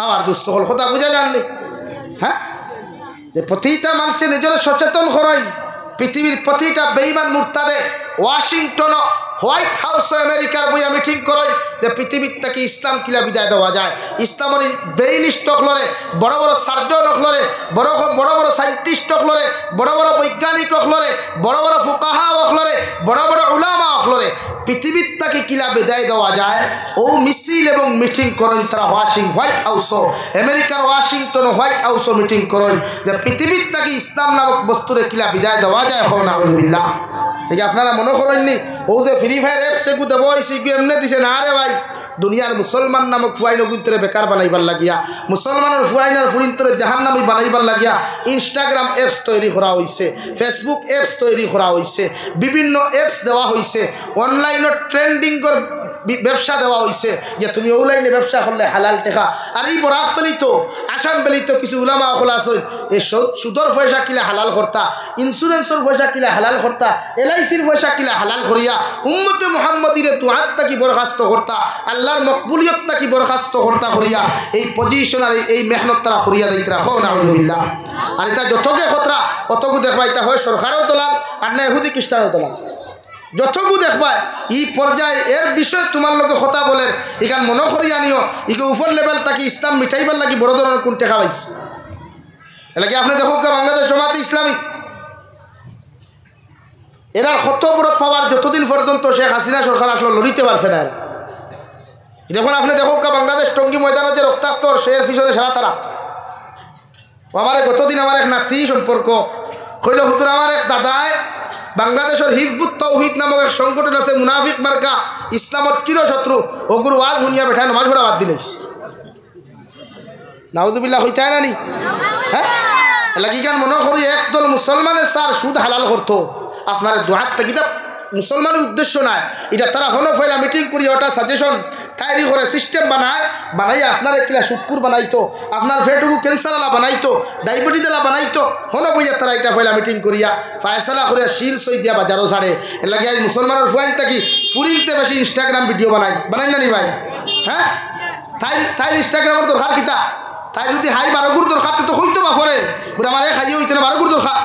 আমার দুস্থ হল কথা বুঝা জানলি হ্যাঁ যে প্রতিটা মানুষের নিজের সচেতন করেন পৃথিবীর প্রতিটা বেঈমান মুরতাদে ওয়াশিংটন হোয়াইট হাউস আমেরিকার বইয়া মিটিং করেন যে পৃথিবীর থেকে ইসলাম কিলা বিদায় দেওয়া যায় ইসলামের ব্রেইনিস্ট হকলরে বড় বড় সার্জন হকলরে বড় বড় সাইন্টিস্ট হকলরে বড় বড় বৈজ্ঞানিক হকলরে বড় বড় ফুকাহা হকলরে বড় বড় উলামা হকলরে পৃথিবীর থেকে কিলা বিদায় দেওয়া যায় ও মিছিল এবং মিটিং করেন তারা হোয়াইট হাউস আমেরিকার ওয়াশিংটন হোয়াইট হাউস মিটিং করেন যে পৃথিবীর থেকে ইসলাম নামক বস্তুরে কিলা বিদায় দেওয়া যায় হন আলহামদুলিল্লাহ এই যে আপনারা মনে করেননি ও যে ফ্রি ফায়ার অ্যাপস এগু দেব এগু এমনি দিছে না রে ভাই দুনিয়ার মুসলমান নামক ফুয়াইন গুন্তরে বেকার বানাইবার লাগিয়া মুসলমানের ফুয়াইনার ফুরিন্তরে জাহান নামই বানাইবার লাগিয়া ইনস্টাগ্রাম অ্যাপস তৈরি করা হয়েছে ফেসবুক অ্যাপস তৈরি করা হয়েছে বিভিন্ন অ্যাপস দেওয়া হয়েছে অনলাইনের ট্রেন্ডিংর ব্যবসা দেওয়া হয়েছে যে তুমি অনলাইনে ব্যবসা করলে হালাল টেকা আর এই বরাক পেলিত আসাম পেলিত কিছু উলামা হল আসল এই সুদর পয়সা কিলা হালাল করতা ইন্স্যুরেন্সর পয়সা কিলা হালাল করতা এলআইসির পয়সা কিলা হালাল করিয়া উম্মতে মুহাম্মদিরে দুহাত তাকি বরখাস্ত করতা আল্লাহর মকবুলিয়ত তাকি বরখাস্ত করতা করিয়া এই পজিশন আর এই মেহনত তারা করিয়া দিতে রাখো না আলহামদুলিল্লাহ আর এটা যতকে খতরা অতকু দেখবা এটা হয় সরকারও দলাল আর না ইহুদি খ্রিস্টানও দলাল যতকু দেখবা এই পর্যায়ে এর বিষয়ে তোমার লোকে কথা বলে এখান মনে করিয়া নিও ইকে উপর লেভেল তাকে ইসলাম মিঠাইবার লাগি বড় ধরনের কোন টেকা পাইছে এলাকি আপনি দেখো বাংলাদেশ জামাতে ইসলামী এরা কত বড় পাওয়ার যতদিন পর্যন্ত শেখ হাসিনা সরকার আসলো লড়িতে পারছে না এরা দেখুন আপনি দেখো বাংলাদেশ টঙ্গী ময়দানে যে রক্তাক্ত সের পিছনে সারা তারা আমার গতদিন আমার এক নাতি সম্পর্ক কইল হুজুর আমার এক দাদায় বাংলাদেশের হিজবুত তৌহিদ নামক এক সংগঠন আছে মুনাফিক মার্কা ইসলামত চিরশত্রু ওগুর ওয়াজ শুনিয়া বেঠায় নামাজ পড়া বাদ দিলেস নাউযুবিল্লাহ হইতে হয় না নি হ্যাঁ এলাকি গান মনে করি একদল মুসলমানের সার সুদ হালাল করতো আপনার দুহাত কিতা মুসলমানের উদ্দেশ্য নাই এটা তারা হনো ফেলা মিটিং করি ওটা সাজেশন তৈরি করে সিস্টেম বানাই আপনার কিলা শুক্কুর বানাইতো আপনার ফেটুকু ক্যান্সার আলা বানাইতো ডায়াবেটিস আলা বানাইতো হনো বইয়া তারা এটা ফেলা মিটিং করিয়া ফায়সালা করিয়া শিল সই দিয়া বাজারও ছাড়ে এর লাগে আজ মুসলমানের ফুয়াইন থাকি ফুরিতে বেশি ইনস্টাগ্রাম ভিডিও বানাই না নি ভাই হ্যাঁ তাই ইনস্টাগ্রামের দরকার কিতা তাই যদি হাই 12 গুড় দরকার তো হইতো বা করে আমার খাইয়ে হইতে না 12 গুড় দরকার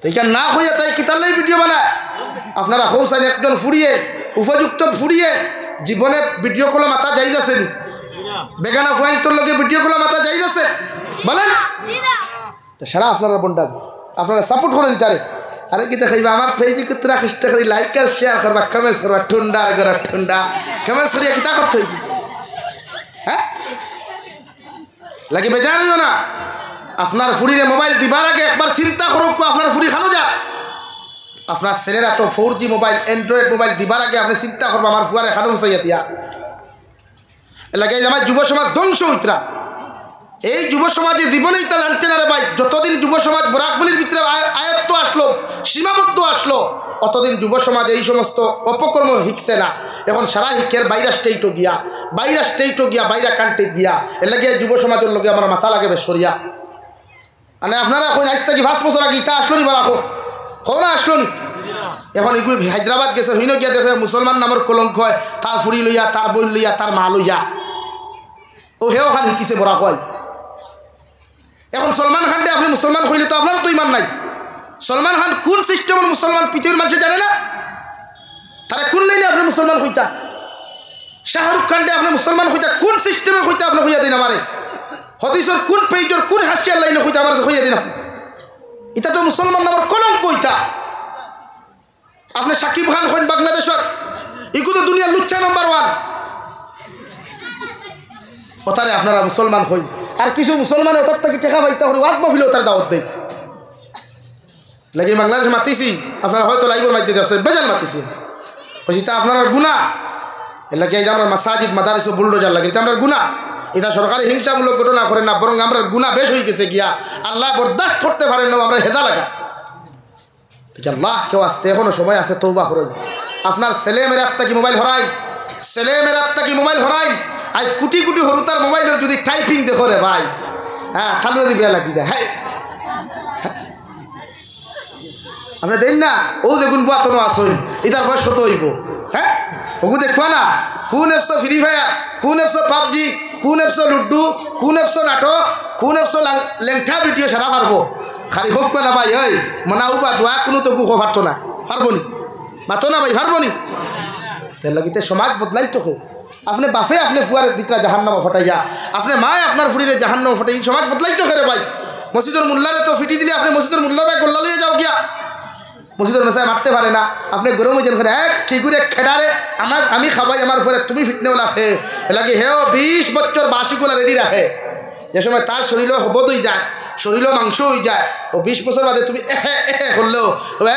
এইখান না হইয়া তাই কিতালেই ভিডিও বানায় আপনারা হৌসান একজন ফুরিয়ে উপযুক্ত ফুরিয়ে জীবনে ভিডিও কলে মাথা যাই যাচ্ছে বেগানা ফুয়াইন তোর লগে ভিডিও কলে মাথা যাই যাচ্ছে বলেন সারা আপনারা বন্ডা আপনারা সাপোর্ট করেন তারে আরে কি দেখাইবা আমার পেজে কিতরা চেষ্টা করি লাইক আর শেয়ার করবা কমেন্টস করবা ঠুন্ডা আর ঠুন্ডা কমেন্টস করিয়া কিতা করতে হইবে হ্যাঁ লাগে বেজানিও না আপনার ফুরিরে মোবাইল দিবার আগে একবার চিন্তা করুক আপনার ফুরি খানো যা আপনার ছেলেরা তো 4G মোবাইল অ্যান্ড্রয়েড মোবাইল দিবার আগে আপনি চিন্তা করবো আমার ফুয়ারে খানো বসাইয়া দিয়া এলাকা আমার যুব সমাজ ধ্বংস হইতরা এই যুব সমাজে জীবনেই তা জানতে না রে ভাই যতদিন যুব সমাজ বরাকবলির ভিতরে আয়ত্ত আসলো সীমাবদ্ধ আসলো অতদিন যুব সমাজ এই সমস্ত অপকর্ম শিখছে না এখন সারা শিক্ষের বাইরা স্টেটও গিয়া বাইরা কান্ট্রি গিয়া এর লাগে যুব সমাজের লগে আমার মাথা লাগে বেশ সরিয়া মানে আপনারা কই আজ থেকে 5 বছর আগে ইটা আসলো নি বারাকো হো না আসলো নি এখন এগুলো হায়দ্রাবাদ গেছে হইন গিয়া দেখে মুসলমান নামের কলঙ্ক হয় তার ফুরি লইয়া তার বোন লইয়া তার মা লইয়া ও হেও খান শিকিছে বরাক হয় এখন সলমান খান দে আপনি মুসলমান হইলে তো আপনারও তো ইমান নাই সলমান খান কোন সিস্টেমের মুসলমান পৃথিবীর মানুষ জানে না তারা কোন লাইনে আপনি মুসলমান হইতা শাহরুখ খান দে আপনি মুসলমান হইতা কোন সিস্টেমে হইতা আপনি হইয়া দিন আমারে হদিসর কোন পেজর কোন হাসিয়ার লাইনে হইতা আমার হইয়া দিন আপনি এটা তো মুসলমান নামের কলঙ্ক হইতা আপনি সাকিব খান হইন বাংলাদেশের এগুলো দুনিয়ার লুচ্চা নাম্বার 1 ওটারে আপনারা মুসলমান হইন আর কিছু মুসলমান ওটার থেকে টেকা পাইতে হলে ওয়াজ মাহফিলে ওটার দাওয়াত দেয় লাগে বাংলাদেশে মাতিছি আপনারা হয়তো লাইভের মাধ্যমে আসলে বেজান মাতিছি বলছি তা আপনার গুণা এর লাগে যে আমরা মাসাজিদ মাদারিস বুলডোজার লাগে এটা আমরা গুণা এটা সরকারি হিংসামূলক ঘটনা করে না বরং আমরা গুণা বেশ হয়ে গেছে গিয়া আল্লাহ বরদাস্ত করতে পারেন না আমরা হেজা লাগা ঠিক আল্লাহ কেউ আসতে এখনো সময় আছে তৌবা করুন আপনার ছেলে মেয়ের আত্মা কি মোবাইল হরাই আজ কোটি কোটি হরুতার মোবাইলের যদি টাইপিং দেখো রে ভাই হ্যাঁ খালু যদি বিয়া লাগি যায় হ্যাঁ আপনি দেন না ও দেখুন বাতনো আসুন এটার বয়স কত হইব হ্যাঁ ওগু দেখবা না কোন এপস ফ্রি ফায়ার, কোন এপস পাবজি, কোন এপস লুডু, কোন এপস নাটক, কোন এপস লেংঠা ভিডিও সারা পারবো। খালি হোক না ভাই, ওই মনাও বা দোয়া কোনো তো গুখো পারতো না, পারবো নি? মাতো না ভাই, পারবো নি? তার লাগিতে সমাজ বদলাই তো আপনি বাফে আপনি ফুয়ার দিকরা জাহান্নামা ফটাইয়া, আপনি মায় আপনার ফুরিরে জাহান্নামা ফটাই, সমাজ বদলাই তো রে ভাই। মসজিদের মোল্লারে তো ফিটি দিলে আপনি মসজিদের মোল্লার ভাই গোল্লা লইয়ে যাও গিয়া, মসজিদের মেসায় মারতে পারে না, আপনি গরম হয়ে যান এক খিগুরে খেডারে আমি খাবাই আমার ফলে তুমি ফিটনেওয়ালা খে লাগে হেও 20 বছর বাসিগুলা রেডি রাখে, যে সময় তার শরীরও হবদ হয়ে যায়, শরীরও মাংস হয়ে যায়, ও 20 বছর বাদে তুমি এহে এহে করলেও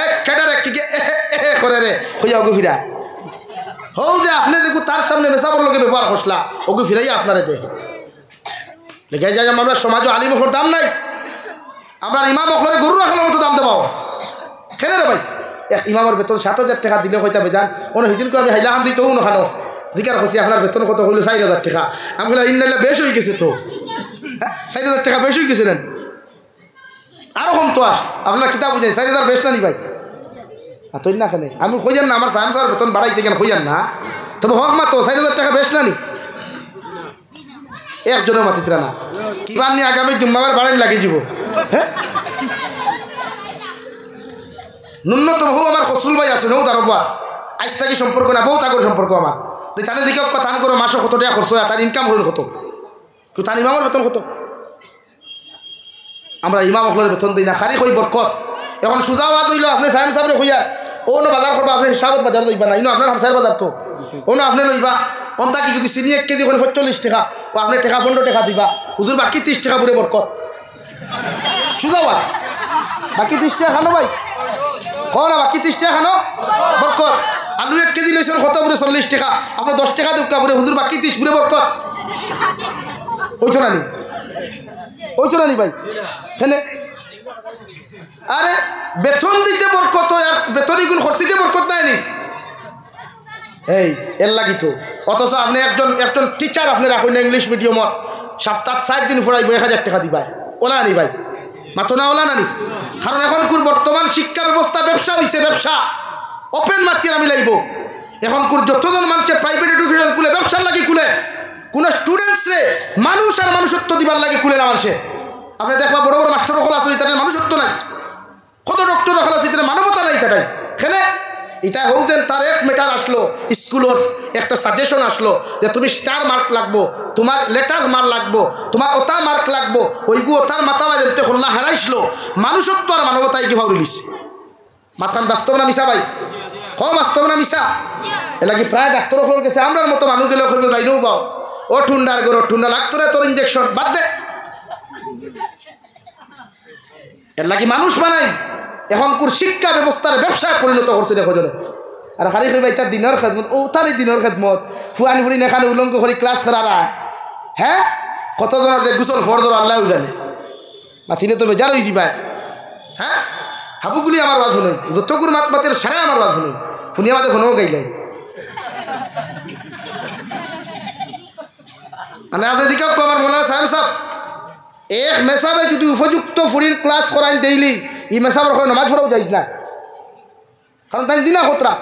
এক খেডারে খিগে এহে এহে করে রে হইয়া অগু ফিরায়। হও যে আপনি দেখুন তার সামনে মেসাবর লোকে ব্যবহার করসলা, অগু ফিরাইয়া আপনারে দেখে লেগে যায়। আমরা সমাজও আলিম ওপর দাম নাই, আমরা ইমাম ওখরে গরু রাখার মতো দাম দেবো খেলে রে ভাই। এক ইমামের বেতন 7,000 টাকা দিলে হইতা বেজান, অন্য সেদিনকে আমি হাইলাখান দিতেও নখানো দিকার খুশি আপনার বেতন কত হইলো 4,000 টাকা। আমি বললাম ইন্নাইল্লা বেশ হয়ে গেছে তো, 4,000 টাকা বেশ হয়ে গেছিলেন, আরও কম তো আপনার কিতাব বুঝাই 4,000 বেশ না নি ভাই, আর তুই না কেন আমি খুঁজান না, আমার সায়েন্স আর বেতন বাড়াইতে কেন খুঁজান না, তবে হক মা তো 4,000 টাকা বেশ না নি একজনের মাতিতরা না, কিবার নিয়ে আগামী জুম্মাবার বাড়াই লাগিয়ে যাব। হ্যাঁ ন্যূনতম হোক আমার খসরুল ভাই আছে হোক তার বা আজ থাকি সম্পর্ক না, বহুত আগর সম্পর্ক আমার, তাহলে দিকে তান করো মাসে কত টাকা খরচ হয়, তার ইনকাম হল কত, কেউ তার ইমামের বেতন কত, আমরা ইমাম হলের বেতন দিই না, খালি কই বরকত। এখন সুজা বাদ হইল আপনি সাহেব সাহেব হইয়া ও না বাজার করবা, আপনি হিসাবত বাজার লইবা না, ইনো আপনার হামসার বাজার তো ও না আপনি লইবা, অন্তা কি যদি চিনি 1 কেজি করে 45 টাকা, ও আপনি টাকা 15 টাকা দিবা, হুজুর বাকি 30 টাকা পুরে বরকত, সুজা বাদ বাকি 30 টাকা খানো ভাই, কো না বাকি 30 টাকা খানো বরকত। আলু 1 কেজি লইছেন কত পুরে 40 টাকা, আপনি 10 টাকা দুকা পুরে, হুজুর বাকি 30 পুরে বরকত, ওইছো না নি, ওইছো না নি ভাই হেনে। আরে বেতন দিতে বরকত, আর বেতনই গুণ খরচিতে বরকত নাই নি, এই এর লাগি তো। অথচ আপনি একজন টিচার আপনি রাখুন না ইংলিশ মিডিয়ামত, সপ্তাহ 4 দিন ফুরাইব 1,000 টাকা দিবাই, ওলা নি ভাই, মাতো না ওলা নানি। কারণ এখনকার বর্তমান শিক্ষা ব্যবস্থা ব্যবসা হয়েছে, ব্যবসা ওপেন মার্কেট আমি লাগব। এখনকার যতজন মানুষের প্রাইভেট এডুকেশন খুলে ব্যবসার লাগে খুলে, কোনো স্টুডেন্টসরে মানুষ আর মানুষত্ব দিবার লাগে খুলে না মানুষে। আপনি দেখবা বড় বড় মাস্টার রকল আছে, তাদের মানুষত্ব নাই, কত ডক্টর রকল আছে, তাদের মানবতা নাই, তাটাই খেলে এটা হৌদেন তার এক মেটার আসলো, স্কুলের একটা সাজেশন আসলো যে তুমি স্টার মার্ক লাগবো, তোমার লেটার মার্ক লাগবো, তোমার ওটা মার্ক লাগবো, ওইগু ওটার মাথা বাজে হল্লা হারাইছিল, মানুষত্ব আর মানবতায় কি ভাব রিলিস মাথান বাস্তব না মিশা ভাই, হ বাস্তব না মিশা। এলাকি প্রায় ডাক্তার হল গেছে, আমরার মতো মানুষ গেলে করবে যাইনও পাও, ও ঠুন্ডার গরো ঠুন্ডা লাগতো না তোর ইঞ্জেকশন বাদ দে, এর লাগি মানুষ বানাই। এখনকার শিক্ষা ব্যবস্থার ব্যবসায় পরিণত করছে দেখো জনে। আর খালি ভাই তার দিনের খেদমত, ও তারই দিনের খেদমত ফুয়ানি ফুড়ি এখানে উলঙ্গ করে ক্লাস করারা, হ্যাঁ কতজনের দেখ গুসল ফর্দর আল্লাহ জানে, মাতিলে তো বেজার হয়ে দিবা। হ্যাঁ হাবুগুলি আমার বাদ শুনুন, যতগুর মাত মাতের সারা আমার বাদ শুনুন, শুনিয়া মাতে ফোনও গাইলাই মানে আপনি দিকে আমার মনে হয় সাহেব সাহেব এক মেসাবে যদি উপযুক্ত ফুরির ক্লাস করাই ডেইলি, ই মেসাবের হয় নমাজ পড়াও যাই না, কারণ তাই দিনা খতরা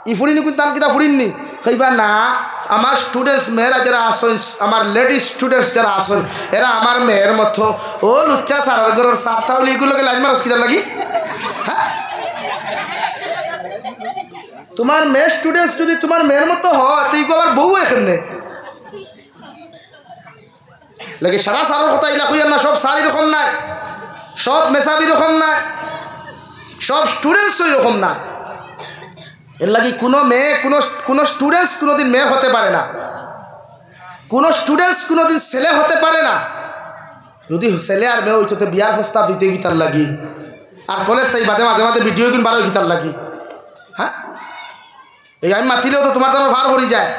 ই ফুরিনি কিন্তু তার কিতা ফুরিননি কইবা না। আমার স্টুডেন্টস মেয়েরা যারা আসেন, আমার লেডিস স্টুডেন্টস যারা আসেন, এরা আমার মেয়ের মতো ও লুচ্চা সারার ঘরের সাপ তাহলে এগুলোকে লাইন মারস কিতার লাগি। হ্যাঁ তোমার মেয়ে স্টুডেন্টস যদি তোমার মেয়ের মতো হয় তো এইগুলো আবার বউ এখানে লাগে সারা সারার কথা ইলা কইয়ার না, সব সার এরকম নাই, সব মেসাবি রকম নাই, সব স্টুডেন্টস ওই রকম না। এর লাগি কোনো মেয়ে কোনো স্টুডেন্টস কোনোদিন মেয়ে হতে পারে না, কোনো স্টুডেন্টস কোনোদিন ছেলে হতে পারে না। যদি ছেলে আর মেয়ে হইতো বিয়ার প্রস্তাব দিতে গীতার লাগি, আর কলেজ চাই বাদে মাঝে মাঝে ভিডিও কিন বারো গীতার লাগি। হ্যাঁ এই আমি মাতিলেও তো তোমার তেমন ভার পড়ি যায়।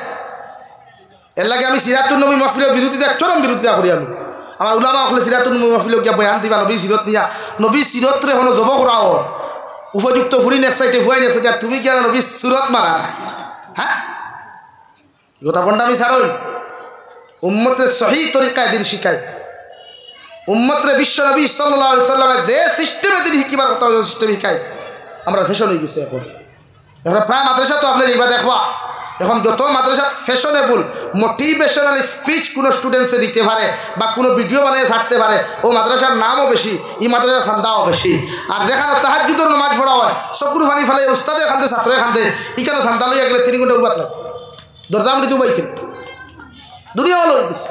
এর লাগে আমি সিরাতুন নবী মাহফিলের বিরোধিতা, চরম বিরোধিতা করি। আমি আমার উলামা হলে সিরাতুন নবী মাহফিলে গিয়া বয়ান দিবা নবী সিরত নিয়া, নবী সিরতরে হলো জব করাও উপযুক্ত ফুরি নেক্সট সাইডে ফুয়াই নেক্সট সাইডে, আর তুমি কি আর নবী সুরত মারা। হ্যাঁ গোটা বন্ডা আমি ছাড়ই, উম্মতের সহি তরিকায় দিন শিখাই, উম্মতরে বিশ্ব নবী সাল্লাল্লাহু আলাইহি সাল্লামের যে সিস্টেমে দিন শিখিবার কথা সিস্টেম শিখাই। আমরা ফ্যাশন হয়ে গেছে এখন প্রায় মাদ্রাসা তো আপনার এইবার দেখবা এখন যত মাদ্রাসা ফ্যাশনেবল মোটিভেশনাল স্পিচ কোনো স্টুডেন্টসে দিতে পারে বা কোনো ভিডিও বানিয়ে ছাড়তে পারে, ও মাদ্রাসার নামও বেশি, এই মাদ্রাসার চান্দাও বেশি। আর যেখানে তাহাজ্জুদের নামাজ পড়া হয়, চকুর পানি ফেলে উস্তাদে খান্দে ছাত্রে খান্দে, ইখানে চান্দা লইয়া গেলে 3 ঘন্টা উবাত লাগে, দরদাম দিতে পাইছেন দুনিয়া হলো গেছে।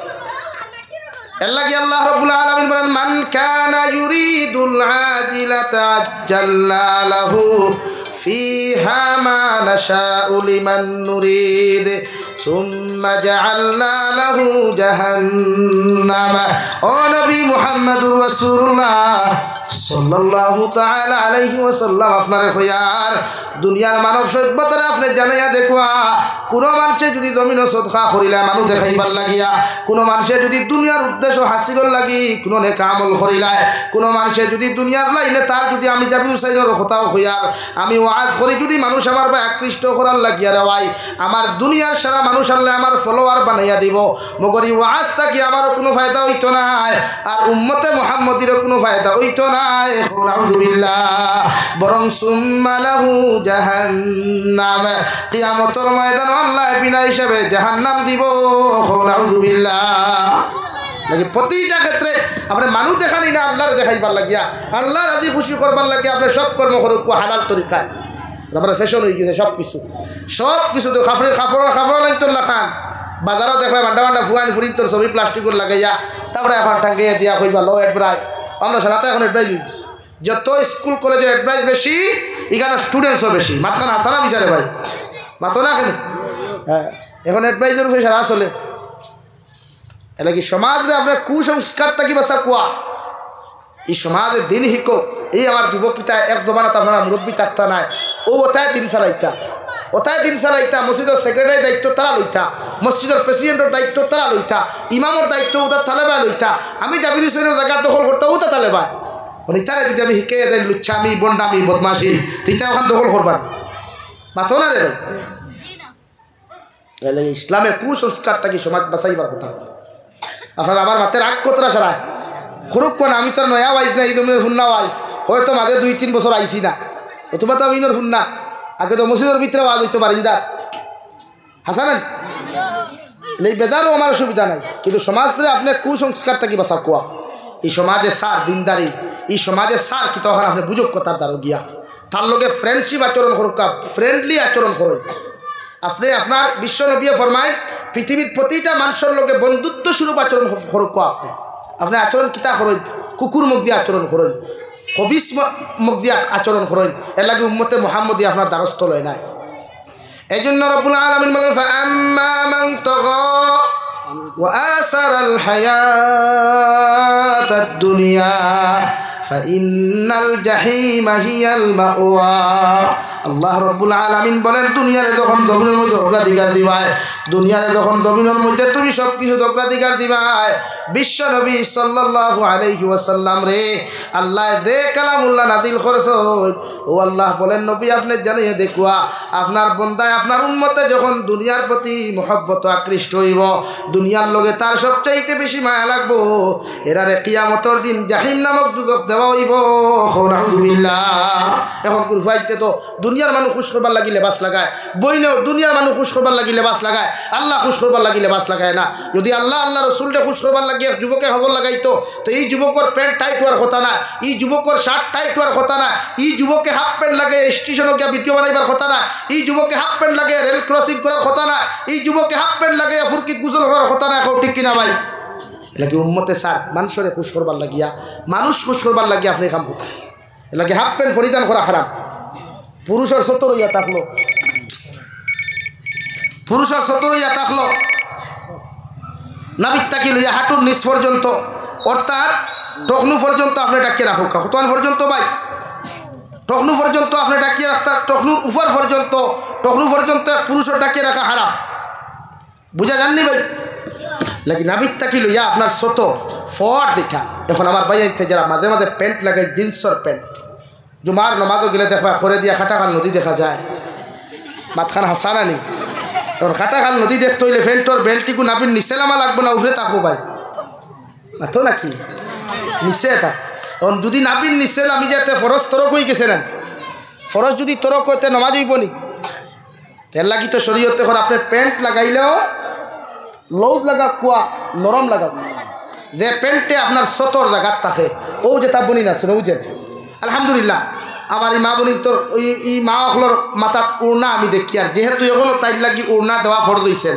এর লাগি আল্লাহ রাব্বুল আলামিন বলেন, মান কানা ইউরিদুল আজিলাতা আজ্জালনা লাহু ফিহা মা নাশাউ লিমান নুরিদ সুম্মা জাআলনা লাহু জাহান্নামা। ও নবী মুহাম্মদুর রাসূলুল্লাহ সাল্লাল্লাহু তাআলা আলাইহি ওয়াসাল্লাম আপনারে কইয়ার দুনিয়ার মানব সভ্যতারে আপনি জানাইয়া দেখুয়া, কোনো মানুষে যদি জমিন সদকা করিলা মানুষ দেখাইবার লাগিয়া, কোনো মানুষে যদি দুনিয়ার উদ্দেশ্য হাসিলর লাগি কোনো নেক আমল করিলায়, কোনো মানুষে যদি দুনিয়ার লাইনে তার যদি আমি জাবির হুসাইনের কথাও হইয়ার আমি ওয়াজ করি যদি মানুষ আমার বা আকৃষ্ট করার লাগিয়া রে ভাই, আমার দুনিয়ার সারা মানুষ আল্লাহ আমার ফলোয়ার বানাইয়া দিব, মগরি ওয়াজ থাকি আমারও কোনো ফায়দা হইতো না, আর উম্মতে মুহাম্মদিরও কোনো ফায়দা হইতো না। আলহামদুলিল্লাহ। বরং সুম্মা লাহু জাহান্নাম, কিয়ামতের ময়দানে আল্লাহ বিনা হিসাবে জাহান্নাম দিব। আলহামদুলিল্লাহ। নাকি প্রতিটা ক্ষেত্রে আপনি মানুষ দেখানি না, আল্লাহর দেখাইবার লাগিয়া, আল্লাহ রাজি খুশি করবার লাগিয়া আপনি সব কর্ম করুক হালাল তরিকায়। আপনার ফ্যাশন হয়ে গেছে সব কিছু তো খাফড় নাই তোর লাখান বাজারও দেখবে বান্ডা বান্ডা ফুয়ান ফুরিন তোর ছবি প্লাস্টিকের লাগাইয়া, তারপরে এখন টাঙ্গিয়ে দিয়া কইবা লো এডব্রাইজ। আমরা সারাতে এখন এডব্রাইজ হয়ে গেছি, যত স্কুল কলেজে এডব্রাইজ বেশি, এখানে স্টুডেন্টসও বেশি। মাতখান হাসানা বিচারে ভাই মাতো না কেন? হ্যাঁ, এখন এডব্রাইজের উপরে সারা চলে। এলা কি সমাজে আপনার কুসংস্কার থাকি বাসা কুয়া, এই সমাজের দিন হিকো। এই আমার যুবকিতা এক জমানাত আপনারা মুরব্বী থাকতা নাই, ও ওথায় দিন চালাইতা, মসজিদের সেক্রেটারি দায়িত্ব তারা লইতা, মসজিদের প্রেসিডেন্টের দায়িত্ব তারা লইতা, ইমামের দায়িত্ব ওটা তালেবায় লইতা, আমি জাবির হুসেনের জায়গা দখল করতাম ওটা তালেবায়। তারা যদি আমি শিখে দেন লুচ্ছামি বন্ডামি বদমাশি, তিতা ওখান দখল করবার মাতো না রে ভাই। ইসলামে কুসংস্কার থাকি সমাজ বাঁচাইবার কথা। আপনার আমার মাথায় রাগ কতরা সারায় করুক কোন, আমি তো নয়া ওয়াইজ না, এই দমের ফুন্না ওয়াই হয়তো মাঝে 2-3 বছর আইসি না, অথবা তো আমি ফুন্না আগে তো মসজিদের ভিতরে ওয়াজ হইতে পারিন্দা হাসানেন এই বেদারও আমার অসুবিধা নাই, কিন্তু সমাজে আপনি কুসংস্কার থাকি বাঁচা কোয়া। এই সমাজে সার দিনদারি, এই সমাজে সার কি তখন আপনি বুঝুক কথার দ্বারা গিয়া তার লোকে ফ্রেন্ডশিপ আচরণ করুক, ফ্রেন্ডলি আচরণ করুন। আপনি আপনার বিশ্ব নবী ফরমায় পৃথিবীর প্রতিটা মানুষের লোকে বন্ধুত্ব স্বরূপ আচরণ করুক। আপনি আচরণ কিতা করেন, কুকুর মুখ দিয়ে আচরণ করেন, হবিস মুখ দিয়ে আচরণ করেন, এর লাগে উম্মতে মুহাম্মদী আপনার দ্বারস্থ লয় নাই। এই জন্য রব্বুল আলামিন বলেন, ফাআম্মা মান তাগা ওয়া আসারাল হায়াতাদ দুনিয়া ফাইন্নাল জাহিমা হিয়াল মাওয়া। আল্লাহ রব্বুল আলামিন বলেন, দুনিয়ারে যখন জমিনের মধ্যে অগ্রাধিকার দিবায়, দুনিয়ারে যখন জমিনের মধ্যে তুমি সব কিছু অগ্রাধিকার দিবায়, বিশ্ব নবী সাল্লাল্লাহু আলাইহি ওয়াসাল্লাম রে আল্লাহ যে কালামুল্লাহ নাজিল করছে, ও আল্লাহ বলেন নবী আপনি জানিয়ে দেখুয়া, আপনার বন্দায় আপনার উম্মতে যখন দুনিয়ার প্রতি মহব্বত আকৃষ্ট হইব, দুনিয়ার লগে তার সবচাইতে বেশি মায়া লাগবো, এরারে কিয়ামতের দিন জাহিম নামক দুজক দেওয়া হইব। আলহামদুলিল্লাহ। এখন কুরফাইতে তো দুনিয়ার মানুষ খুশ করবার লাগি লেবাস লাগায়, বইনেও দুনিয়ার মানুষ খুশ করবার লাগি লেবাস লাগায়, আল্লাহ খুশ করবার লাগি লেবাস লাগায় না। যদি আল্লাহ রসুলকে খুশ করবার লাগিয়ে যুবকের খবর লাগাইতো, তো এই যুবকের প্যান্ট টাইট হওয়ার কথা না, এই যুবকের শার্ট টাইট হওয়ার কথা না, এই যুবকে হাফ প্যান্ট লাগে স্টেশনে গিয়ে ভিডিও বানাইবার কথা না, এই যুবকে হাফ প্যান্ট লাগে রেল ক্রসিং করার কথা না, এই যুবকে হাফ প্যান্ট লাগে ফুরকিত গুসল করার কথা না। এখন ঠিক কিনা ভাই? এলাকি উম্মতে সার মানুষের খুশ করবার লাগিয়া, মানুষ খুশ করবার লাগিয়া আপনি কাম করতে এলাকি হাফ প্যান্ট পরিধান করা হারাম। পুরুষের 17 ইয়া থাকলো, পুরুষের 17 ইয়া থাকলো নাবিক তাকি লইয়া হাঁটুর নিচ পর্যন্ত, অর্থাৎ টকনু পর্যন্ত আপনি ডাকিয়ে রাখুক। কতক্ষণ পর্যন্ত ভাই? টকনু পর্যন্ত আপনি ডাকিয়ে রাখতে, টকনুর উপর পর্যন্ত, টকনু পর্যন্ত পুরুষের ডাকিয়ে রাখা হারাম। বুঝা যাননি ভাই? লাগি নাবিক তাকি লইয়া আপনার ছোট ফট দেখা। এখন আমার ভাই যারা মাঝে মাঝে প্যান্ট লাগায়, জিন্সের প্যান্ট, জুমার নমাজও গেলে দেখবা করে দিয়া খাটাখাল নদী দেখা যায়, মাতখান হাসানা নেই। এখন খাটাখাল নদী দেখতে হইলে প্যান্টর বেল্টটিকু নাবির নিচে নামা লাগবো না উভরে থাকবো ভাই? মাথো নাকি নিচে থাক। এখন যদি নাবির নিচে নামি যাতে ফরজ তরক হয়ে গেছে না, ফরজ যদি তরক হইতে নমাজ হইব নি? এর লাগি তো শরীয়তে এখন আপনি প্যান্ট লাগাইলেও লউজ লাগা কুয়া নরম লাগা যে প্যান্টে আপনার সতর লাগাত থাকে ও যে তা বনি না শুনে ও যে আলহামদুলিল্লাহ আমার এই মা বনি তোর ওই এই মা অকলর মাথাত উড়না আমি দেখি আর যেহেতু এখনও তাইর লাগি উড়না দেওয়া ফর দিয়েছেন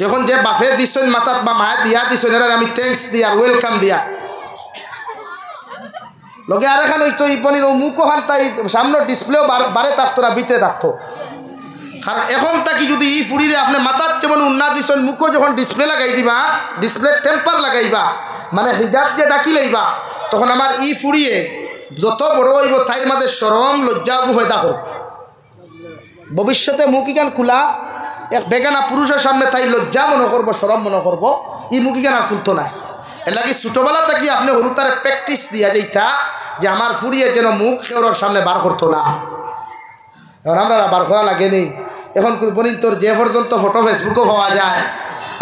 যখন যে বাফে দিচ্ছেন মাথাত বা মায়ে দিয়া দিচ্ছেন এরা আমি থ্যাংকস দিয়া ওয়েলকাম দিয়া লগে আর এখানে ওই তো এই পনির ও মুখ ওখান তাই সামনের ডিসপ্লেও বারে থাকতো না ভিতরে থাকতো কারণ এখন তাকি যদি ই ফুড়িরে আপনি মাথার যেমন উন্না দিচ্ছেন মুখও যখন ডিসপ্লে লাগাই দিবা ডিসপ্লে টেম্পার লাগাইবা মানে হিজাব দিয়ে ডাকি লাইবা তখন আমার ই ফুড়িয়ে যত বড় হইব তাইর মাঝে শরম লজ্জা গুফাইদা করব ভবিষ্যতে মুখ ইগান খোলা এক বেগানা পুরুষের সামনে তাই লজ্জা মনে করবো শরম মনে করবো ই মুখ ইগান আর খুলতো না এর লাগে ছোটোবেলা থাকি আপনি হরু তারে প্র্যাকটিস দিয়া যেইটা যে আমার ফুড়িয়ে যেন মুখ কেউর সামনে বার করতো না এখন আমরা বার করা লাগেনি এখন বলি তোর যে পর্যন্ত ফটো ফেসবুকও পাওয়া যায়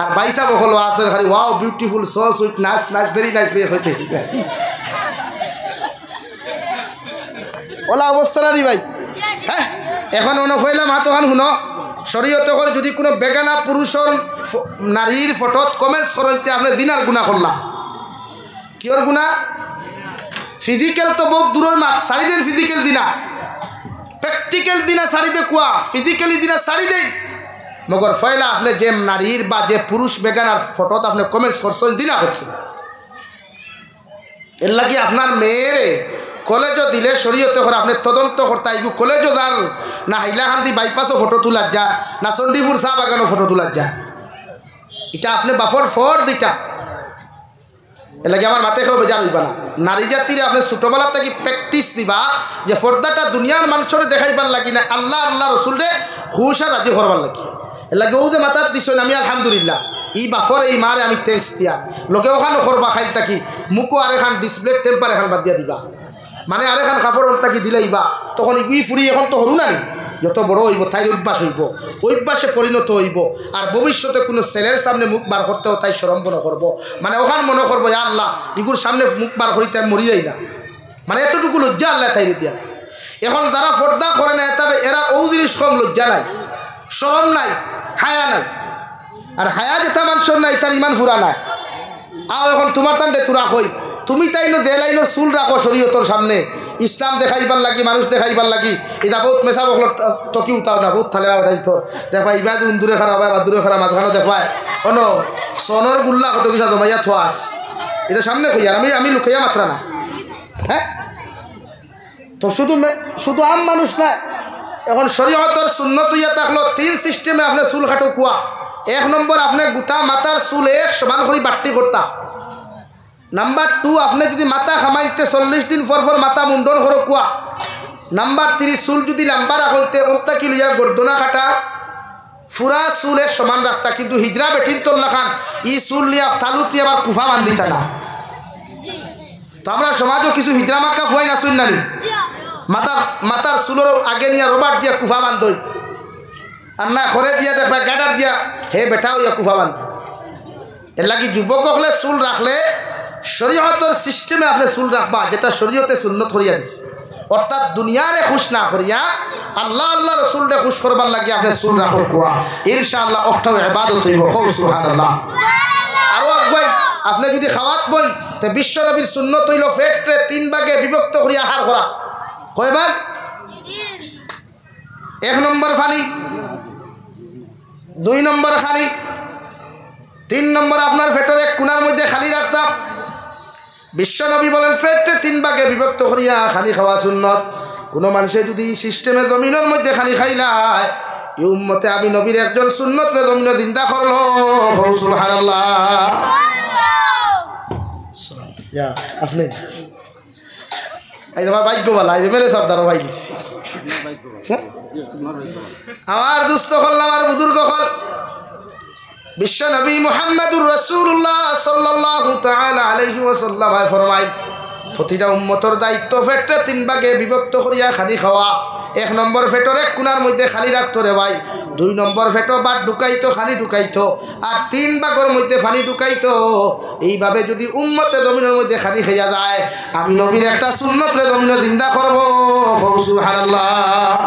আর বাইসা বকল আছে খালি wow beautiful so sweet nice nice very nice হইতে ওলা অবস্থা না নি ভাই হ্যাঁ এখন মনে হইলাম হাত ওখান শুনো শরীয়তে করে যদি কোনো বেগানা পুরুষের নারীর ফটোত কমেন্টস করতে আপনি দিনার গুণা করলাম কিয়র গুণা ফিজিক্যাল তো বহুত দূরের মাত সারি দেন ফিজিক্যাল দিনা প্র্যাকটিক্যাল দিনা সারি দে কুয়া ফিজিক্যালি দিনা সারি দেন মগর ফয়লা আপনি যে নারীর বা যে পুরুষ বেগানার ফটোত আপনি কমেন্টস করছেন দিনা করছেন এর লাগে আপনার মেয়েরে কলেজও দিলে শরীয়তে করে আপনি তদন্ত করতে আইব কলেজও যার না হাইলাকান্দি বাইপাসও ফটো তোলার যা না চণ্ডীপুর চা বাগানও ফটো তোলার যা এটা আপনি বাফর ফর দিটা এর লাগে আমার মাথায় কেউ বেজার হইবা না নারী জাতিরে আপনি ছোটোবেলা থেকে প্র্যাকটিস দিবা যে ফর্দাটা দুনিয়ার মানুষরে দেখাইবার লাগি না আল্লাহ আল্লাহ রসুলরে খুশ আর রাজি করবার লাগি এর লাগে ও যে মাথার দিছ আমি আলহামদুলিল্লাহ ই বাফর এই মারে আমি থ্যাংকস দিয়া লোকে ওখানে করবা খাইল থাকি মুখো আর এখান ডিসপ্লে টেম্পার এখান বাদ দিয়া দিবা মানে আর এখান কাপড় তাকে দিলেইবা তখন ই ফুরি এখন তো হরু নাই যত বড় হইব তাই অভ্যাস হইব অভ্যাসে পরিণত হইব আর ভবিষ্যতে কোনো ছেলের সামনে মুখ বার করতেও তাই শরম মনে করবো মানে ওখান মনে করবো আল্লাহ ইগুর সামনে মুখ বার করিতে আমি মরি যাই না মানে এতটুকু লজ্জা আল্লাহ তাই দিয়া এখন যারা পর্দা করে না এরা ও জিনিস কম লজ্জা নাই শরম নাই হায়া নাই আর হায়া যেটা মানুষের নাই তার ইমান ফুরা নাই আও এখন তোমার তান্ডে তোরা কই তুমি তাই যে লাইনের চুল রাখো শরীয়তর সামনে ইসলাম দেখাইবার লাগি মানুষ দেখাইবার লাগি এটা বহুত মেশা বকল টকি উঠাও না বহুত থালে উঠাই তোর দেখবা ইবা দূরে খারাপ হয় বা দূরে খারাপ মাঝখানে দেখবায় অন সনর গুল্লা কত কিছু জমাইয়া থোয়া আস এটা সামনে কইয়ার আমি লুকাইয়া মাত্রা না হ্যাঁ তো শুধু আম মানুষ না এখন শরীয়তর সুন্নত ইয়া থাকলো তিন সিস্টেমে আপনি চুল কাটো কুয়া এক নম্বর আপনি গোটা মাথার চুল এক সমান করে বাট্টি করতা নাম্বার 2 আপনি যদি মাথা খামাইতে 40 দিন পর মাথা মুন্ডন করো কুয়া নাম্বার 3 চুল যদি লম্বা রাখতে ওটা কি লিয়া গর্দনা কাটা ফুরা চুল এক সমান রাখতা কিন্তু হিজরা বেটিন তোর লাখান ই চুল লিয়া তালুত লিয়া আবার কুফা বান্ধিতা না তো আমরা সমাজও কিছু হিজরা মাক্কা ফুয়াই না শুন নানি মাথার চুলের আগে নিয়ে রবার দিয়া কুফা বান্ধই আর না খরে দিয়া দেখবা গাডার দিয়া হে বেটাও ইয়া কুফা বান্ধ এর লাগি যুবক হলে চুল রাখলে শরীয়তের সিস্টেমে আপনি চুল রাখবা যেটা শরীয়তে সুন্নত করিয়া দিছে অর্থাৎ দুনিয়ারে খুশ না করিয়া আল্লাহ আল্লাহ রসুলরে খুশ করবার লাগে আপনি চুল রাখো কুয়া ইনশাআল্লাহ অর্থাৎ ইবাদত হইব সুবহানাল্লাহ আরো একবার আপনি যদি খাওয়াত বই তো বিশ্ব নবীর সুন্নত হইল পেটরে 3 ভাগে বিভক্ত করিয়া আহার করা কয়বার 1 নম্বর পানি 2 নম্বর খানি 3 নম্বর আপনার পেটের এক কোণার মধ্যে খালি রাখতাম বিশ্বনবী বলেন পেটে 3 ভাগে বিভক্ত করিয়া খানি খাওয়া সুন্নত কোনো মানুষে যদি সিস্টেমে জমিনের মধ্যে খানি খাইলায় এই উম্মতে আমি নবীর একজন সুন্নতরে জমিনে জিন্দা করলো সুবহানাল্লাহ ইয়া আপনি এই তোমার ভাগ্য ভালো এই মেরে সর্দার ভাই দিছি আমার দুস্থ হল আমার বুজুর্গ হল বিশ্ব নবী মুহাম্মদুর রাসূলুল্লাহ সাল্লাল্লাহু তাআলা আলাইহি ওয়াসাল্লাম ফরমায় প্রতিটা উম্মতের দায়িত্ব পেটে 3 ভাগে বিভক্ত করিয়া খালি খাওয়া 1 নম্বর পেটের এক কোণার মধ্যে খালি রাখতো রে ভাই 2 নম্বর পেটো বাদ ঢুকাইতো খালি ঢুকাইতো আর 3 ভাগের মধ্যে পানি ঢুকাইতো এইভাবে যদি উম্মতে জমিনের মধ্যে খালি খাইয়া যায় আমি নবীর একটা সুন্নতরে জমিনে জিন্দা করব সুবহানাল্লাহ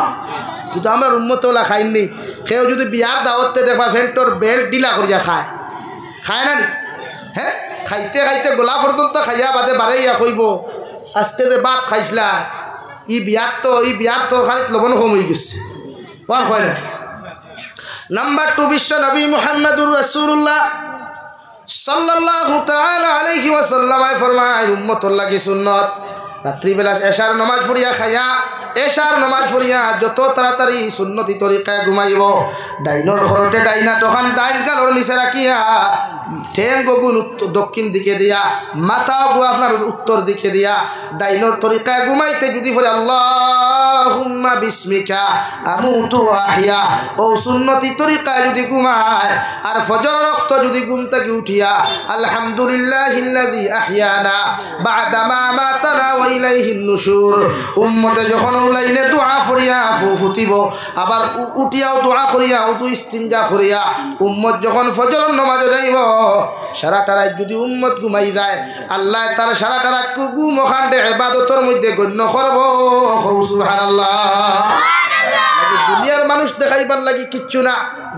কিন্তু আমরা উম্মত ওলা খাইনি সেও যদি বিয়ার দাওয়াতে দেখবা ফেন্টর বেল্ট ডিলা করিয়া খায় খায় না হ্যাঁ খাইতে খাইতে গোলা পর্যন্ত খাইয়া বাদে বাড়াইয়া কইব আজকে যে ভাত খাইছিলা ই বিয়ার তো খালি লবণ কম হয়ে গেছে আর হয় না নাম্বার 2 বিশ্ব নবী মুহাম্মদুর রাসূলুল্লাহ সাল্লাল্লাহু তাআলা আলাইহি ওয়াসাল্লাম ফরমায় উম্মতর লাগি সুন্নত রাত্রিবেলা এশার নামাজ পড়িয়া খাইয়া এশার নামাজ পড়িয়া যত তাড়াতাড়ি সুন্নতি তরিকায় ঘুমাইব ডাইনর ঘরতে ডাইনা তখন ডাইন কালর নিচে রাখিয়া ঠেং গগুন দক্ষিণ দিকে দিয়া মাথা গু আপনার উত্তর দিকে দিয়া ডাইনর তরিকায় ঘুমাইতে যদি পড়ে আল্লাহুম্মা বিসমিকা আমুতু ওয়া আহইয়া ও সুন্নতি তরিকায় যদি ঘুমায় আর ফজর রক্ত যদি ঘুম থেকে উঠিয়া আলহামদুলিল্লাহিল্লাযী আহইয়ানা বা'দা মা মাতানা ওয়া ইলাইহিন নুশুর উম্মতে যখন লাইনে দোয়া করিয়া ফুটিব আবার উঠিয়াও দোয়া করিয়া উঠু ইস্তিনজা করিয়া উম্মত যখন ফজর নামাজে যাইব সারাটা রাত যদি উম্মত ঘুমাই যায় আল্লাহ তার সারাটা রাত ঘুম ওখানে ইবাদতের মধ্যে গণ্য করব সুবহানাল্লাহ দুনিয়ার মানুষ দেখাইবার লাগি কিচ্ছু না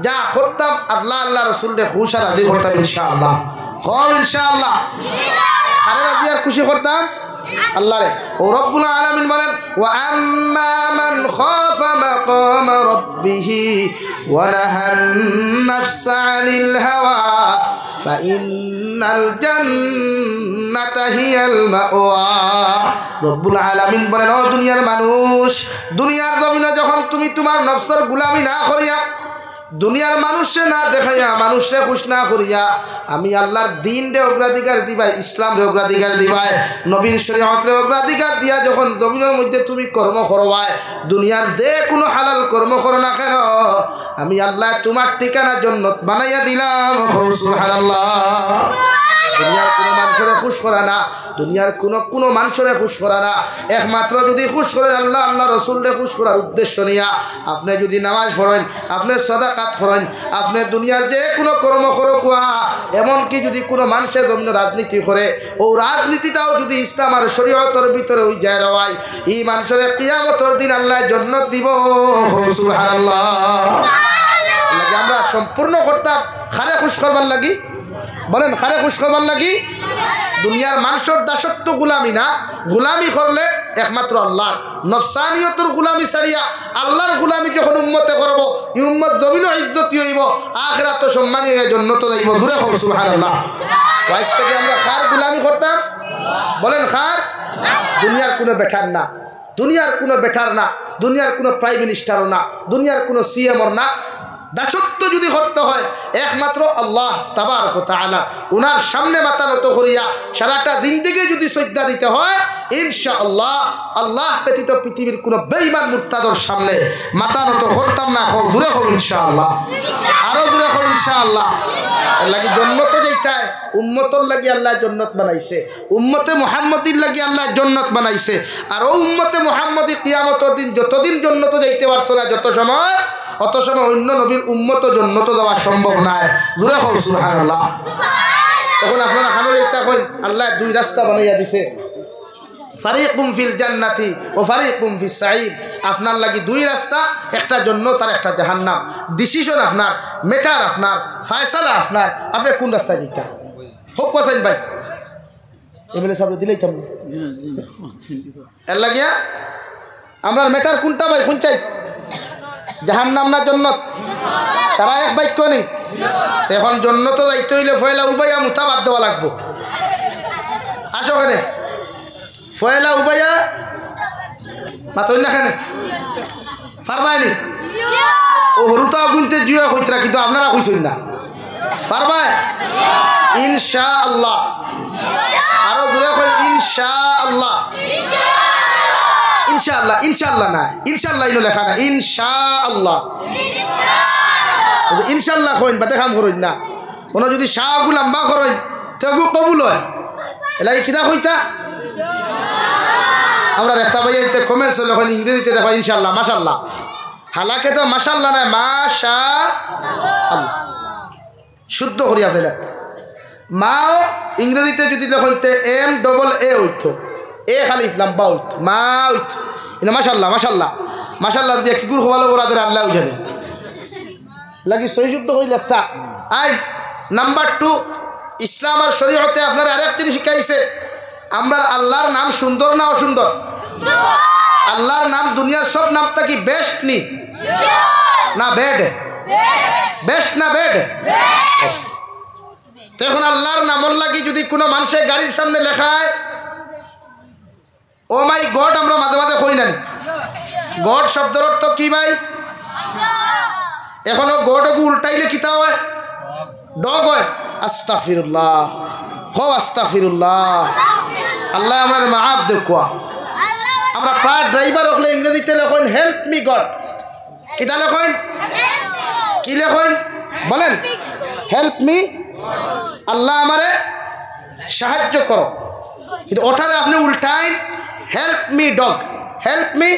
যা করতাম আল্লাহ আল্লাহ রাসূলের খুশি রাজি করতাম ইনশাআল্লাহ ইনশাআল্লাহ আরে রাজি আর খুশি করতাম আল্লাহ রে ও রব্বুল আলামিন বলেন ওয়া আম্মা মান খাফা মাকাম রাব্বিহি ওয়া নাহান নাফসা আনিল হাওয়া ফাইন্নাল জান্নাতা হিয়াল মাওয়া রব্বুল আলামিন বলেন ও দুনিয়ার মানুষ দুনিয়ার জমিনে যখন তুমি তোমার নফসের গোলামি না করিয়া দুনিয়ার মানুষে না দেখাইয়া মানুষে খুশ না করিয়া আমি আল্লাহর দিন রে অগ্রাধিকার দিবাই ইসলাম রে অগ্রাধিকার দিবাই নবীর শরীয়ত রে অগ্রাধিকার দিয়া যখন জমিনের মধ্যে তুমি কর্ম করবাই দুনিয়ার যে কোনো হালাল কর্ম করো না কেন আমি আল্লাহ তোমার ঠিকানা জান্নাত বানাইয়া দিলাম সুবহানাল্লাহ দুনিয়ার কোনো মানুষের খুশ করা না দুনিয়ার কোনো মানুষের খুশ করা না একমাত্র যদি খুশ করেন আল্লাহ আল্লাহ রসুলরে খুশ করার উদ্দেশ্য নিয়া আপনি যদি নামাজ পড়েন আপনি সাদাকাত করেন আপনি দুনিয়ার যে কোনো কর্ম করো কোয়া এমনকি যদি কোনো মানুষের জন্য রাজনীতি করে ও রাজনীতিটাও যদি ইসলাম আর শরীয়তের ভিতরে ওই যায় রওয়ায় এই মানুষের কিয়ামতের দিন আল্লাহ জান্নাত দিব সুবহানাল্লাহ আমরা সম্পূর্ণ করতাম খারে খুশ করবার লাগি বলেন খারে খুশ করবার লাগি দুনিয়ার মানুষের দাসত্ব গোলামি না গোলামি করলে একমাত্র আল্লাহ নফসানিয়তের গোলামি ছাড়িয়া আল্লাহর গোলামি যখন উম্মতে করব এই উম্মত জমিনও ইজ্জতি হইব আখিরাত সম্মানী হয়ে জান্নাতে যাইব দূরে হোক সুবহানাল্লাহ ওয়াইস থেকে আমরা কার গোলামি করতাম বলেন কার দুনিয়ার কোনো বেটার না দুনিয়ার কোনো বেটার না দুনিয়ার কোনো প্রাইম মিনিস্টারও না দুনিয়ার কোনো সিএমও না দাসত্ব যদি করতে হয় একমাত্র আল্লাহ তাবারক ওয়া তাআলা উনার সামনে মাথা নত করিয়া সারাটা জিন্দেগি যদি সজ্জা দিতে হয় ইনশাআল্লাহ আল্লাহ ব্যতীত পৃথিবীর কোনো বেঈমান মুরতাদর সামনে মাথা নত করতাম না হোক দূরে হোক ইনশাআল্লাহ আরো দূরে হোক ইনশাআল্লাহ লাগি জান্নাত যাইতায় উম্মতর লাগি আল্লাহ জান্নাত বানাইছে উম্মতে মুহাম্মদির লাগি আল্লাহ জান্নাত বানাইছে আর ও উম্মতে মুহাম্মদি কিয়ামতের দিন যতদিন জান্নাতে যাইতে পারছো না যত সময় অত সময় অন্য নবীর উম্মত জান্নাত যাওয়া সম্ভব নয় জোরে হোক সুবহানাল্লাহ তখন আপনারা খানো এটা কই আল্লাহ দুই রাস্তা বানাইয়া দিছে ফারিকুম ফিল জান্নাতি ও ফারিকুম ফিস সাঈদ আপনার লাগি দুই রাস্তা একটা জান্নাত আর একটা জাহান্নাম ডিসিশন আপনার মেটার আপনার ফয়সালা আপনার আপনি কোন রাস্তা যাইতা হোক কোসাইন ভাই এমএলএ সাহেব দিলেই থাম এর লাগিয়া আমরা মেটার কোনটা ভাই কোন চাই জাহান্নাম না জান্নাত সারা এক বাক্য নেই এখন জান্নাত যাইতে হইলে ফয়লা উবাইয়া মুতা বাদ দেওয়া লাগবো আসো কেন ফয়লা উবাইয়া মাতই না কেন পারবাইনি ও হরুতা গুনতে জুয়া কইতরা কিন্তু আপনারা কইছেন না পারবাই ইনশাআল্লাহ আরো জোরে কই ইনশাআল্লাহ ইনশাআল্লাহ ইনশাআল্লাহ না ইনশাআল্লাহ ইনো লেখা না ইনশাআল্লাহ ইনশাআল্লাহ কইন বাতে কাম করইন না কোন যদি শাহ গুলাম্বা করইন তেগু কবুল হয় এলাই কিনা কইতা আমরা রেখতা ভাইতে কমেন্টস লেখেন ইংরেজিতে দেখা ইনশাআল্লাহ মাশাআল্লাহ হালাকে তো মাশাআল্লাহ না মাশাআল্লাহ শুদ্ধ করি আপনি লেখতা মাও ইংরেজিতে যদি লেখেন এম ডবল এ হইতো এ খালি লম্বা হইতো মা হইতো এটা মাশাআল্লাহ মাশাআল্লাহ মাশাআল্লাহ দিয়া কি গুড় খোয়ালো ওরা আল্লাহ জানে লাগি সহি শব্দ হই লেখতা আই নাম্বার 2 ইসলাম আর শরীয়তে আপনারা আরেক জিনিস শিখাইছে আমরা আল্লাহর নাম সুন্দর না অসুন্দর আল্লাহর নাম দুনিয়ার সব নামটা কি বেস্ট নি না বেড বেস্ট না বেড তখন আল্লাহর নামর লাগি যদি কোনো মানুষের গাড়ির সামনে লেখায় ও মাই গড আমরা মাঝে মাঝে কই না গড শব্দের অর্থ কি ভাই এখনো গড উল্টাইলে কিতা হয় ডগ হয় আস্তাগফিরুল্লাহ হো আস্তাগফিরুল্লাহ আল্লাহ আমার মাফ দেখুয়া আমরা প্রায় ড্রাইভার হলে ইংরেজিতে লেখেন হেল্প মি গড কিতা লেখেন কি লেখেন বলেন হেল্প মি আল্লাহ আমারে সাহায্য করো কিন্তু ওটারে আপনি উল্টাই help me dog help me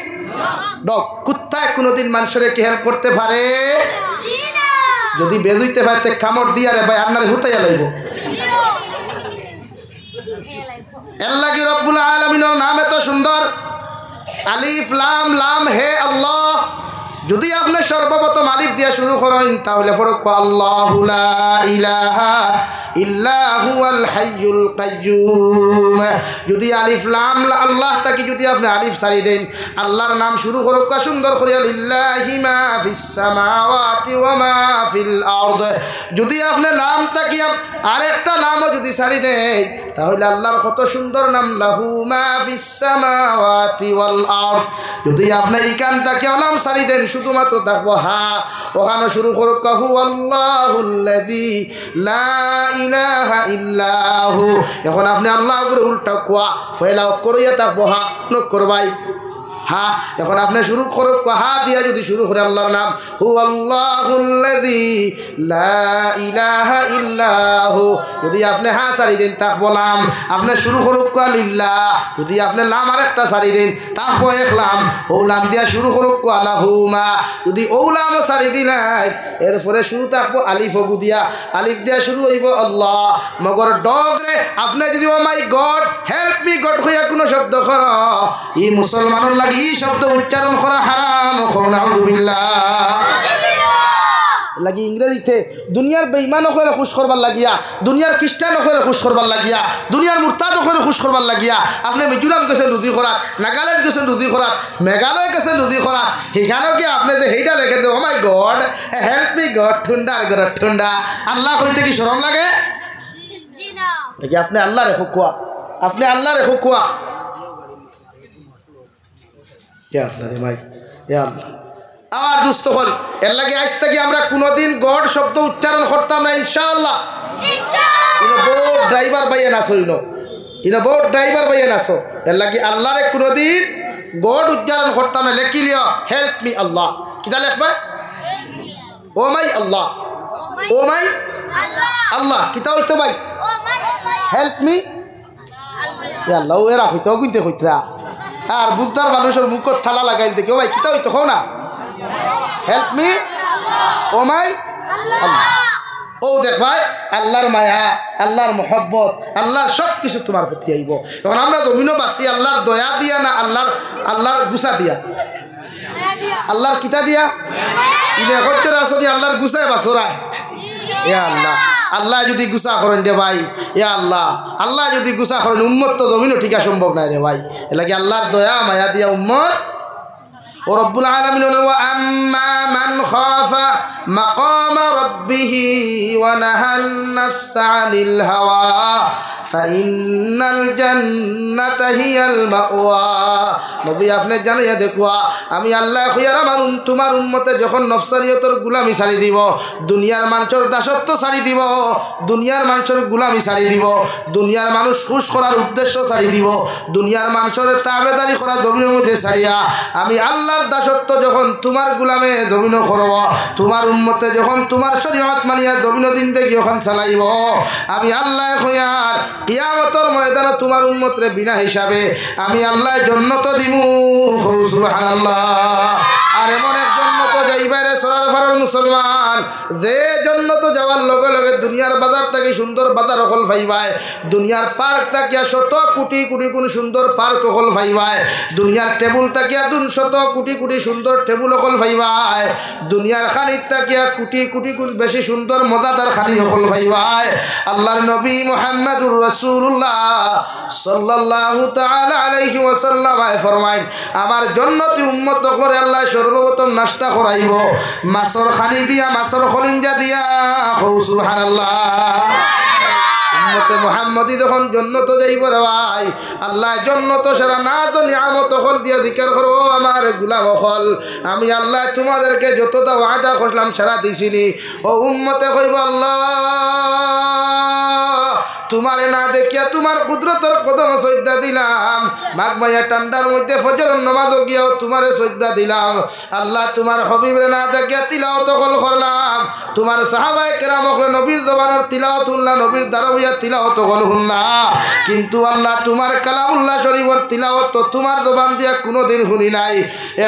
dog কুত্তায় কোনোদিন মানুষের কি হেল্প করতে পারে যদি বেজুইতে পারতে কামড় দিয়া রে ভাই আপনার হুতাইয়া লাইব এর লাগি রব্বুল আলামিনের নাম এত সুন্দর আলিফ লাম লাম হে আল্লাহ যদি আপনি সর্বপ্রথম আলিফ দিয়া শুরু করেন তাহলে ফরক আল্লাহু লা ইলাহা ইল্লা হুয়াল হাইয়ুল কাইয়্যুম যদি আলিফ লাম আল্লাহ তাকি যদি আপনি আলিফ সারি দেন আল্লাহর নাম শুরু করক সুন্দর করে লিল্লাহি মা ফিস সামাওয়াতি ওয়া মা ফিল আরদ যদি আপনি নাম তাকি আরেকটা নামও যদি সারি দেন তাহলে আল্লাহর কত সুন্দর নাম লাহু মা ফিস সামাওয়াতি ওয়াল আরদ যদি আপনি ইকান তাকি নাম সারি দেন শুধুমাত্র দেখবো হা ওখানে শুরু করক হু আল্লাহুল্লাযী লা ইলাহা ইল্লাহু এখন আপনি আল্লাহ করে উল্টা কোয়া ফয়লা করিয়া দেখবো হা কোন করবাই হা এখন আপনি শুরু করক হা দিয়া যদি শুরু করে আল্লাহর নাম হু আল্লাহুল্লাযী লা ইলাহা ইল্লাহু যদি আপনি হা সারি দেন তা বলাম আপনি শুরু করক লিল্লাহ যদি আপনি লাম আরেকটা সারি দেন তা একলাম ওলাম দিয়া শুরু করক আলাহুমা যদি ওলাম সারি দিলাই এরপরে শুরু থাকবো আলিফ গু দিয়া আলিফ দিয়া শুরু হইব আল্লাহ মগর ডগ রে আপনি যদি ও মাই গড হেল্প মি গড হইয়া কোনো শব্দ কর ই মুসলমানের লাগি এই শব্দ উচ্চারণ করা হারাম নাউযুবিল্লাহ লাগি ইংরেজিতে দুনিয়ার বেঈমান হলে খুশ করবার লাগিয়া দুনিয়ার খ্রিস্টান হলে খুশ করবার লাগিয়া দুনিয়ার মুরতাদ হলে খুশ করবার লাগিয়া আপনি মিজোরাম গেছেন রুজি করা নাগাল্যান্ড গেছেন রুজি করা মেঘালয় গেছেন রুজি করা সেখানেও কি আপনি যে সেইটা লেখে দেব ও মাই গড হেল্প মি গড ঠুন্ডার গড় ঠুন্ডা আল্লাহ কইতে কি শরম লাগে জি না দেখি আপনি আল্লাহ রেখো কোয়া আপনি আল্লাহ রেখো কোয়া ইয়া আল্লাহ রে ভাই ইয়া আল্লাহ আর দুস্থ হল এর লাগে আজ থেকে আমরা কোনোদিন গড শব্দ উচ্চারণ করতাম না ইনশাআল্লাহ বহুত ড্রাইভার ভাইয়া নাসো বহুত ড্রাইভার ভাইয়া নাসো এর লাগে আল্লাহরে কোনোদিন গড উচ্চারণ করতাম না লেখি লিও হেল্প মি আল্লাহ কিতা লেখবা ও মাই আল্লাহ ও মাই আল্লাহ কিতা হইতো ভাই হেল্প মি আল্লাহ এরা হইতো গুনতে হইতরা আর বুদ্ধার মানুষের মুখত থালা লাগাইল দেখি ও ভাই কিতা হইতো খাও না হেল্প মি ও মাই আল্লাহ ও দেখ ভাই আল্লাহর মায়া আল্লাহর মোহব্বত আল্লাহর সব কিছু তোমার প্রতি আইব তখন আমরা জমিনও বাঁচি আল্লাহর দয়া দিয়া না আল্লাহর গুছা দিয়া আল্লাহর কিতা দিয়া ইনে হত্যা আসনি আল্লাহর গুছায় বাসরা ইয়া আল্লাহ আল্লাহ যদি গুছা করেন রে ভাই ইয়া আল্লাহ আল্লাহ যদি গুছা করেন উম্মত তো জমিনও ঠিকা সম্ভব নাই রে ভাই এলাকি আল্লাহর দয়া মায়া দিয়া উম্মত ও রব্বুল আলামিন ওয়া আম্মা মান খাফা মাকাম রাব্বিহি ওয়া নাহান নাফসা আনিল হাওয়া ফাইন্নাল জান্নাতা হিয়াল মাওয়া নবী আপনি জানিয়ে দেখো আমি আল্লাহ খুয়ার আমার তোমার উম্মতে যখন নফসারিয়তর গোলামি ছাড়ি দিব দুনিয়ার মানুষের দাসত্ব ছাড়ি দিব দুনিয়ার মানুষের গোলামি ছাড়ি দিব দুনিয়ার মানুষ খুশ করার উদ্দেশ্য ছাড়ি দিব দুনিয়ার মানুষের তাবেদারি করা জমিনের মধ্যে ছাড়িয়া আমি আল্লাহর দাসত্ব যখন তোমার গোলামে জমিন করব তোমার উম্মতে যখন তোমার শরীয়ত মানিয়া জমিন জিন্দেগি ওখান চালাইব আমি আল্লাহ খুয়ার কিয়ামতের ময়দানে তোমার উম্মতরে বিনা হিসাবে আমি আল্লাহ জান্নাত দিমু সুবহানাল্লাহ আর এমন এক জান্নাত যাইবারে সরার ফারার মুসলমান যে জান্নাত যাওয়ার লগে লগে দুনিয়ার বাজার থেকে সুন্দর বাজার হল ভাইবাই দুনিয়ার পার্ক তাকিয়া শত কোটি কোটি গুণ সুন্দর পার্ক হল ভাইবাই দুনিয়ার টেবুল তাকিয়া শত কোটি কোটি সুন্দর টেবুল হল ভাইবাই দুনিয়ার খানিত তাকিয়া কোটি কোটি গুণ বেশি সুন্দর মজাদার খানি হল ভাইবাই আল্লাহর নবী মুহাম্মদুর রাসূলুল্লাহ সাল্লাল্লাহু তাআলা আলাইহি ওয়াসাল্লাম ফরমায় আমার জান্নাতি উম্মত করে আল্লাহ সর্বপ্রথম নাস্তা করাইব মাছর খানি দিয়া মাছর খলিঞ্জা দিয়া সুবহানাল্লাহ উম্মতে মুহাম্মদি যখন জান্নাত যাইব রে ভাই আল্লাহ জান্নাত সারা না তো নিয়ামত হল দিয়া জিকির করো আমার গোলাম হল আমি আল্লাহ তোমাদেরকে যতটা ওয়াদা করলাম সারা দিছিনি ও উম্মতে কইব আল্লাহ তোমারে না দেখিয়া তোমার কুদরতের কদম সজদা দিলাম মাঘ মাইয়া ঠান্ডার মধ্যে ফজরের নামাজ গিয়াও তোমারে সজদা দিলাম আল্লাহ তোমার হবিবরে না দেখিয়া তিলাওয়াত করলাম তোমার সাহাবায়ে কেরাম নবীর জবানের তিলাওয়াত শুনলাম নবীর দারবিয়া তিলাওয়াত শুনলাম কিন্তু আল্লাহ তোমার কালামুল্লাহ শরীফের তিলাওয়াত তো তোমার জবান দিয়া কোনোদিন শুনি নাই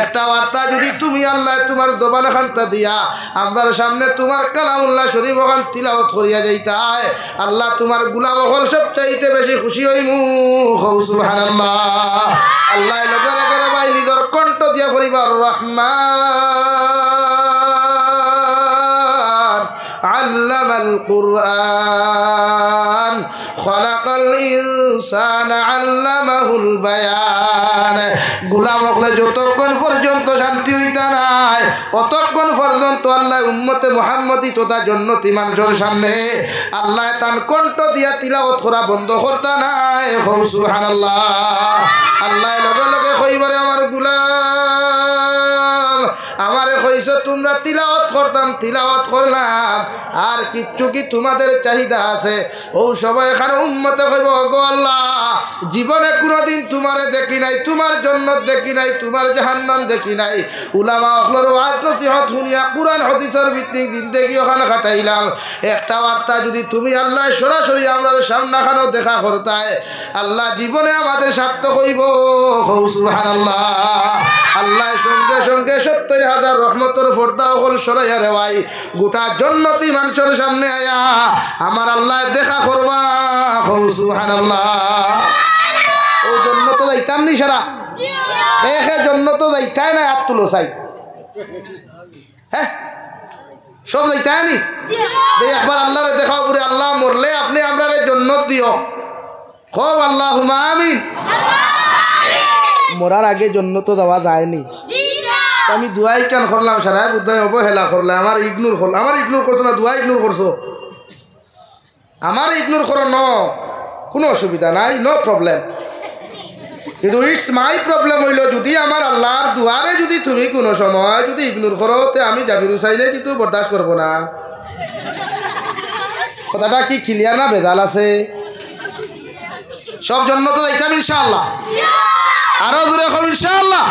একটা বার্তা যদি তুমি আল্লাহ তোমার জবান খান্তা দিয়া আমার সামনে তোমার কালামুল্লাহ শরীফ ওখান তিলাওয়াত করিয়া যাইতাই আল্লাহ তোমার গোলাম হল সবচাইতে বেশি খুশি হইমু সুবহানাল্লাহ আল্লাহ লগরে করে ভাই নিজের কণ্ঠ দিয়া পরিবার রহমান আল্লামাল কুরআন খলাকাল ইনসানা আল্লামাহুল বায়ান গোলাম হলে যতক্ষণ পর্যন্ত শান্তি হইতা নাই অতক্ষণ পর্যন্ত আল্লাহ উম্মতে মুহাম্মদি তথা জান্নাতি মানুষের সামনে আল্লাহ তার কণ্ঠ দিয়া তিলাওয়াত করা বন্ধ করতা নাই সুবহানাল্লাহ আল্লাহ লগে লগে কইবারে আমার গোলাম আমারে কইছো তোমরা তিলাওয়াত করলাম আর কিচ্ছু কি তোমাদের চাহিদা আছে ও সবাই এখানে উম্মতে কইব গো আল্লাহ জীবনে কোনোদিন তোমারে দেখি নাই তোমার জান্নাত দেখি নাই তোমার জাহান্নাম দেখি নাই উলামা হলর ওয়াজ নসিহত শুনিয়া কুরআন হাদিসের ভিত্তিক জিন্দেগি ওখানে কাটাইলাম একটা বার্তা যদি তুমি আল্লাহ সরাসরি আমরা সামনাখানো দেখা করতায় আল্লাহ জীবনে আমাদের সার্থক হইব সুবহানাল্লাহ আল্লাহ সঙ্গে সঙ্গে ৭০,০০০ রহমতের পর্দা হল সরাইয়া রে ভাই গোটা জান্নাতি মানুষের সামনে আয়া আমার আল্লাহ দেখা করবা সুবহানাল্লাহ ও জান্নাত যাইতাম নি সারা দেখে জান্নাত যাইতাই না হাত তুলো চাই হ্যাঁ সব যাইতাই নি একবার আল্লাহরে দেখাও পুরে আল্লাহ মরলে আপনি আমরা জান্নাত দিও খুব আল্লাহুম্মা আমিন মরার আগে জান্নাত দেওয়া যায়নি আমি দুয়াই কেন করলাম সারা বুঝাই অবহেলা করলে আমার ইগনোর করছো না দুয়াই ইগনোর করছো আমার ইগনোর করো কোনো অসুবিধা নাই নো প্রবলেম কিন্তু ইটস মাই প্রবলেম হইল যদি আমার আল্লাহর দুয়ারে যদি তুমি কোনো সময় যদি ইগনোর করো তে আমি জাবির চাইলে কিন্তু বরদাস্ত করবো না কথাটা কি ক্লিয়ার না ভেজাল আছে সব জন্য তো যাইতাম ইনশাআল্লাহ আরো জোরে এখন ইনশাআল্লাহ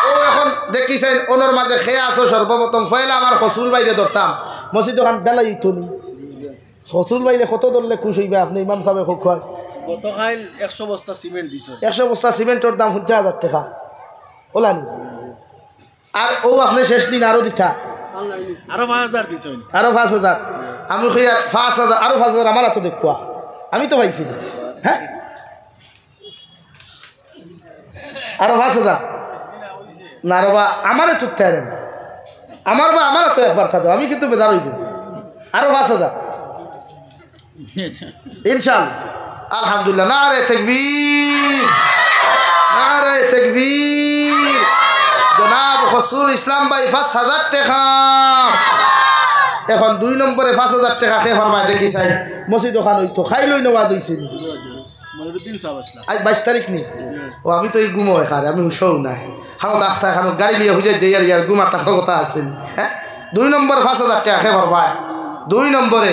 ও এখন দেখিছেন ওনার মাঝে খেয়ে আসো সর্বপ্রথম ফয়লা আমার ফসুল বাইরে ধরতাম মসজিদ ওখান ডালাই তুলি ফসুল বাইরে কত ধরলে খুশ হইবে আপনি ইমাম সাহেব খুব হয় গতকাল 100 বস্তা সিমেন্ট দিছ 100 বস্তা সিমেন্টের দাম 50,000 টাকা ওলানি আর ও আপনি শেষ দিন আরো দিতা আরো 5,000 দিছ আরো 5,000 আমি কইয়া 5,000 আরো 5,000 আমার হাতে দেখুয়া আমি তো পাইছি হ্যাঁ আরো 5,000 না রে বা আমারে চুপতে আনেন আমার তো একবার থাকতো আমি কিন্তু বেদার হইতে আরো 5,000 ইনশাআল্লাহ আলহামদুলিল্লাহ নারে তাকবীর জনাব হসুর ইসলাম ভাই 5,000 টাকা এখন 2 নম্বরে 5,000 টাকা খেয়ে ফরমাই দেখি চাই মসজিদ ওখান হইতো খাই লই নেওয়া দিয়েছি আজ 22 তারিখ নি ও আমি তো এই গুমো এখানে আমি হুশও নাই খানো ডাক্তার খানো গাড়ি লিয়ে হুজে যে ইয়ার গুমার টাকার কথা আছে হ্যাঁ 2 নম্বর 5,000 টাকা খেয়ে ফরমাই 2 নম্বরে